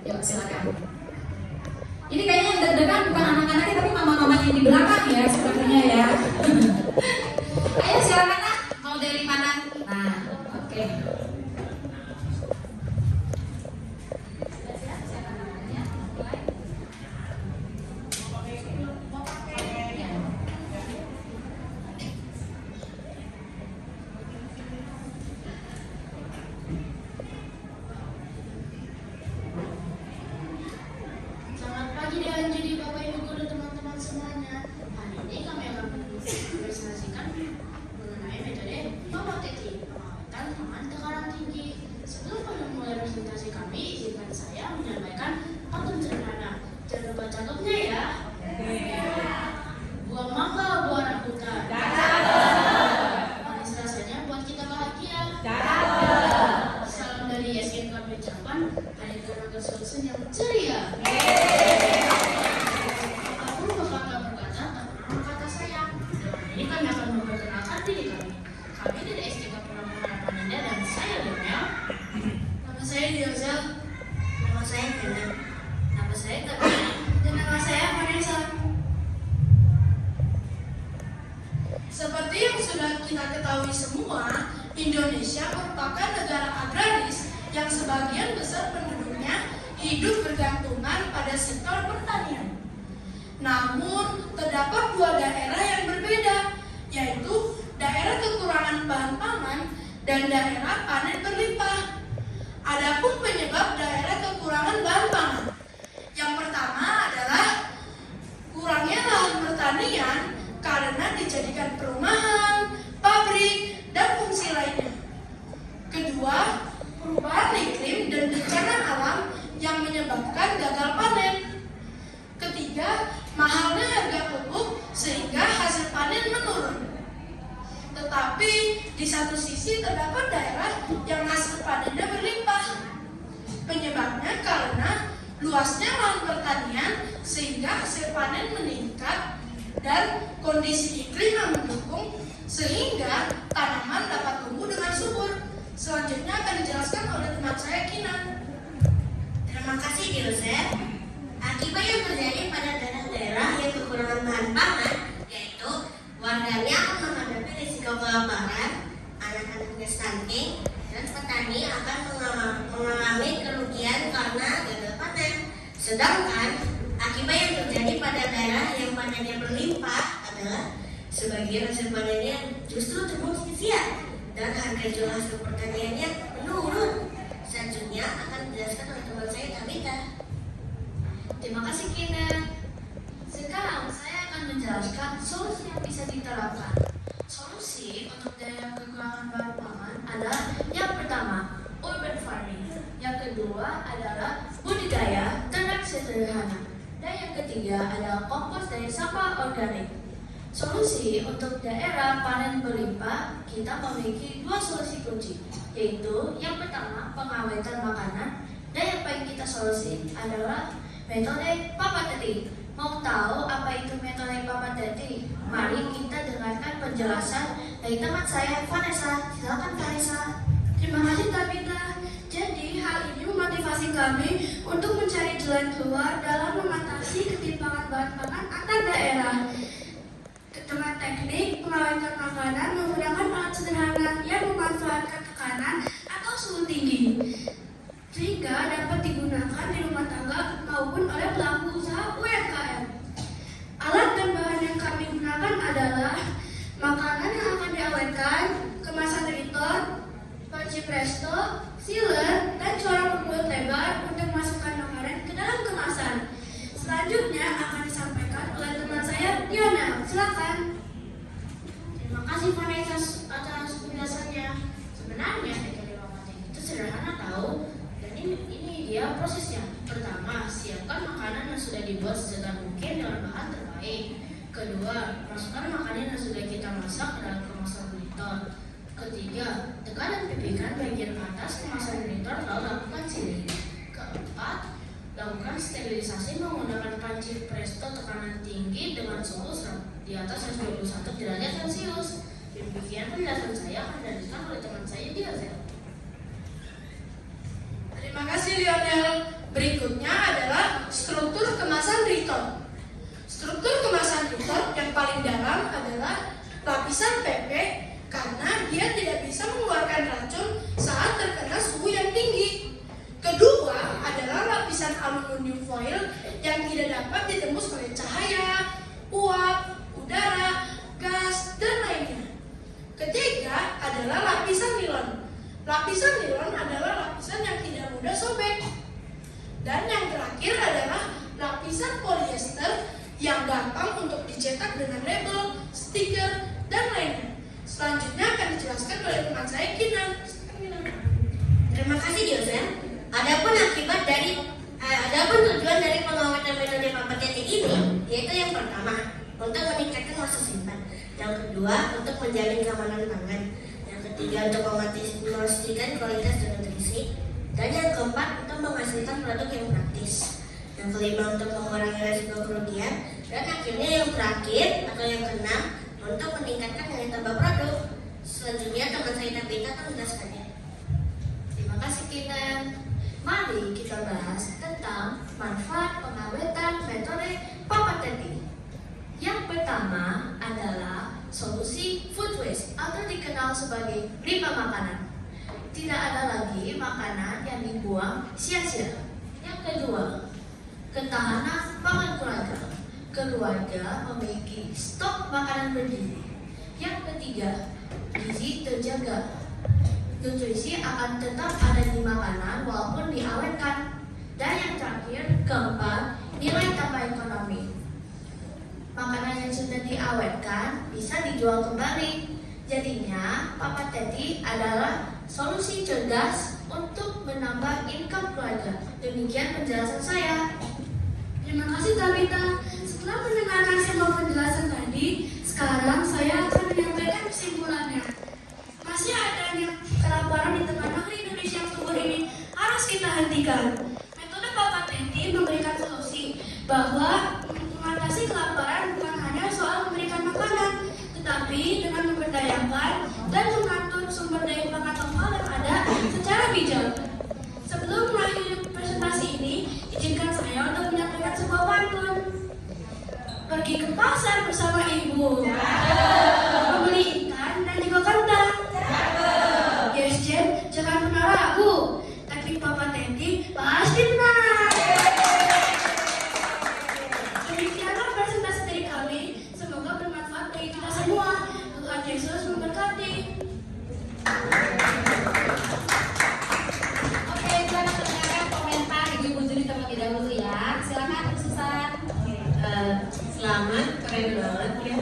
Yuk silakan. Ini kayaknya yang deg-degan bukan anak-anaknya tapi mama-mamanya yang di belakang ya sepertinya ya. Ayo silakan nak, mau dari mana? Nah, oke. Jadi Bapak Ibu Guru teman-teman semuanya, hari ini kami akan mempresentasikan mengenai metode PAPA-TT, pengawetan taman tekanan tinggi. Sebelum kami memulai presentasi kami, izinkan saya menyampaikan patung sederhana. Jangan lupa cakepnya ya. Buah mangga, buah rambutan. Manis rasanya buat kita bahagia. Salam dari SKN Kami Japan, hadirkan solusi yang ceria. Seperti yang sudah kita ketahui semua, Indonesia merupakan negara agraris yang sebagian besar penduduknya hidup bergantungan pada sektor pertanian. Namun, terdapat dua daerah yang berbeda, yaitu daerah kekurangan bahan pangan dan daerah panen berlimpah. Adapun penyebab daerah kekurangan bahan pangan, yang pertama adalah kurangnya lahan pertanian karena dijadikan perumahan, pabrik, dan fungsi lainnya. Kedua, perubahan iklim dan bencana alam yang menyebabkan gagal panen. Ketiga, mahalnya harga pupuk sehingga hasil panen menurun. Tetapi di satu sisi terdapat daerah yang hasil panennya berlimpah. Penyebabnya karena luasnya lahan pertanian sehingga hasil panen meningkat dan kondisi iklim yang mendukung sehingga tanaman dapat tumbuh dengan subur. Selanjutnya akan dijelaskan oleh teman saya Kinan. Terima kasih Yosef. Akibat yang terjadi pada daerah-daerah yang kekurangan bahan pangan, yaitu warganya akan menghadapi risiko kelaparan, anak-anaknya stunting, dan petani akan mengalami kerugian karena gagal panen. Sedangkan akibat yang terjadi pada daerah yang panennya berlimpah adalah sebagian hasil panennya justru terbukti sia dan harga jual hasil pertaniannya menurun. Selanjutnya akan dijelaskan oleh teman saya Tabita. Terima kasih Kina. Sekarang saya akan menjelaskan solusi yang bisa diterapkan. Solusi untuk daerah kekurangan bahan pangan adalah yang pertama, urban farming. Yang kedua adalah budidaya ternak sederhana. Dan yang ketiga adalah kompos dari sampah organik. Solusi untuk daerah panen berlimpah, kita memiliki dua solusi kunci, yaitu yang pertama pengawetan makanan, dan yang paling kita solusi adalah metode PAPA-TT. Mau tahu apa itu metode PAPA-TT? Mari kita dengarkan penjelasan dari teman saya Vanessa. Silakan Vanessa. Terima kasih Tabita. Jadi hal ini memotivasi kami untuk mencari jalan keluar dalam mengatasi ketimpangan bahan pangan antar daerah. Dengan teknik pengawetan makanan menggunakan alat sederhana yang memanfaatkan tekanan atau suhu tinggi, sehingga dapat digunakan di rumah tangga maupun oleh pelaku usaha UMKM. Alat dan bahan yang kami gunakan adalah makanan yang akan diawetkan, kemasan riton, panci presto, sealer, dan corong mulut lebar untuk masukkan makanan ke dalam kemasan. Selanjutnya akan disampaikan oleh teman saya Diana. Silakan. Terima kasih Vanessa atas penjelasannya. Sebenarnya metode PAPA-TT itu sederhana tahu, dan ini dia prosesnya. Pertama, siapkan makanan yang sudah dibuat sesederhana mungkin dengan bahan terbaik. Kedua, masukkan makanan yang sudah kita masak ke dalam kemasan riton. Ketiga, tekan dan pipihkan bagian atas kemasan riton lalu lakukan sealing. Keempat, lakukan sterilisasi menggunakan panci presto tekanan tinggi dengan suhu di atas 121 derajat Celcius. Demikian penjelasan saya akan dilanjutkan oleh teman saya Lionel. Terima kasih Lionel. Berikutnya adalah struktur kemasan return. Struktur kemasan return yang paling dalam adalah lapisan PP karena dia tidak bisa mengeluarkan racun saat terkena suhu yang tinggi. Kedua adalah lapisan aluminium foil yang tidak dapat ditembus oleh cahaya, uap, udara, gas, dan lainnya. Ketiga adalah lapisan nilon. Lapisan nilon adalah lapisan yang tidak mudah sobek. Dan yang terakhir adalah lapisan polyester yang gampang untuk dicetak dengan label, stiker, dan lainnya. Selanjutnya akan dijelaskan oleh teman saya, Kinan. Terima kasih Josen. Adapun tujuan dari pengawatan metode Papa Teti ini yaitu yang pertama untuk meningkatkan masa simpan, yang kedua untuk menjamin keamanan pangan, yang ketiga untuk memastikan kualitas dan nutrisi, dan yang keempat untuk menghasilkan produk yang praktis, yang kelima untuk mengurangi risiko kerugian, dan akhirnya yang terakhir atau yang keenam untuk meningkatkan nilai tambah produk. Selanjutnya teman saya Tabita akan menjelaskannya. Terima kasih Kinan. Mari kita bahas tentang manfaat pengawetan metode Papa Teti. Yang pertama adalah solusi food waste atau dikenal sebagai limbah makanan. Tidak ada lagi makanan yang dibuang sia-sia. Yang kedua, ketahanan pangan keluarga. Keluarga memiliki stok makanan bergizi. Yang ketiga, gizi terjaga. Nutrisi akan tetap ada di makanan walaupun diawetkan. Dan yang terakhir, keempat, nilai tambah ekonomi. Makanan yang sudah diawetkan bisa dijual kembali. Jadinya, Papa Teti adalah solusi cerdas untuk menambah income keluarga. Demikian penjelasan saya. Terima kasih Tabita. Setelah mendengarkan semua penjelasan tadi, sekarang saya akan menyampaikan kesimpulannya. Masih adanya kelaparan di tengah negeri Indonesia yang subur ini harus kita hentikan. Metode Papa Teti memberikan solusi bahwa mengatasi kelaparan bukan hanya soal memberikan makanan, tetapi dengan memberdayakan dan mengatur sumber daya pangan lokal yang ada secara bijak. Sebelum mengakhiri presentasi ini, izinkan saya untuk menyampaikan sebuah pantun. Pergi ke pasar bersama ibu, membeli ikan dan juga kentang. Yes, Jen, jangan pernah ragu. Teknik Papa Teti pasti benar. Demikianlah presentasi dari kami. Semoga bermanfaat bagi kita semua. Tuhan Yesus memberkati. Oke, silakan mendengarkan komentar Ibu Juri terlebih dahulu ya. Silakan, Susan. Selamat, keren banget ya.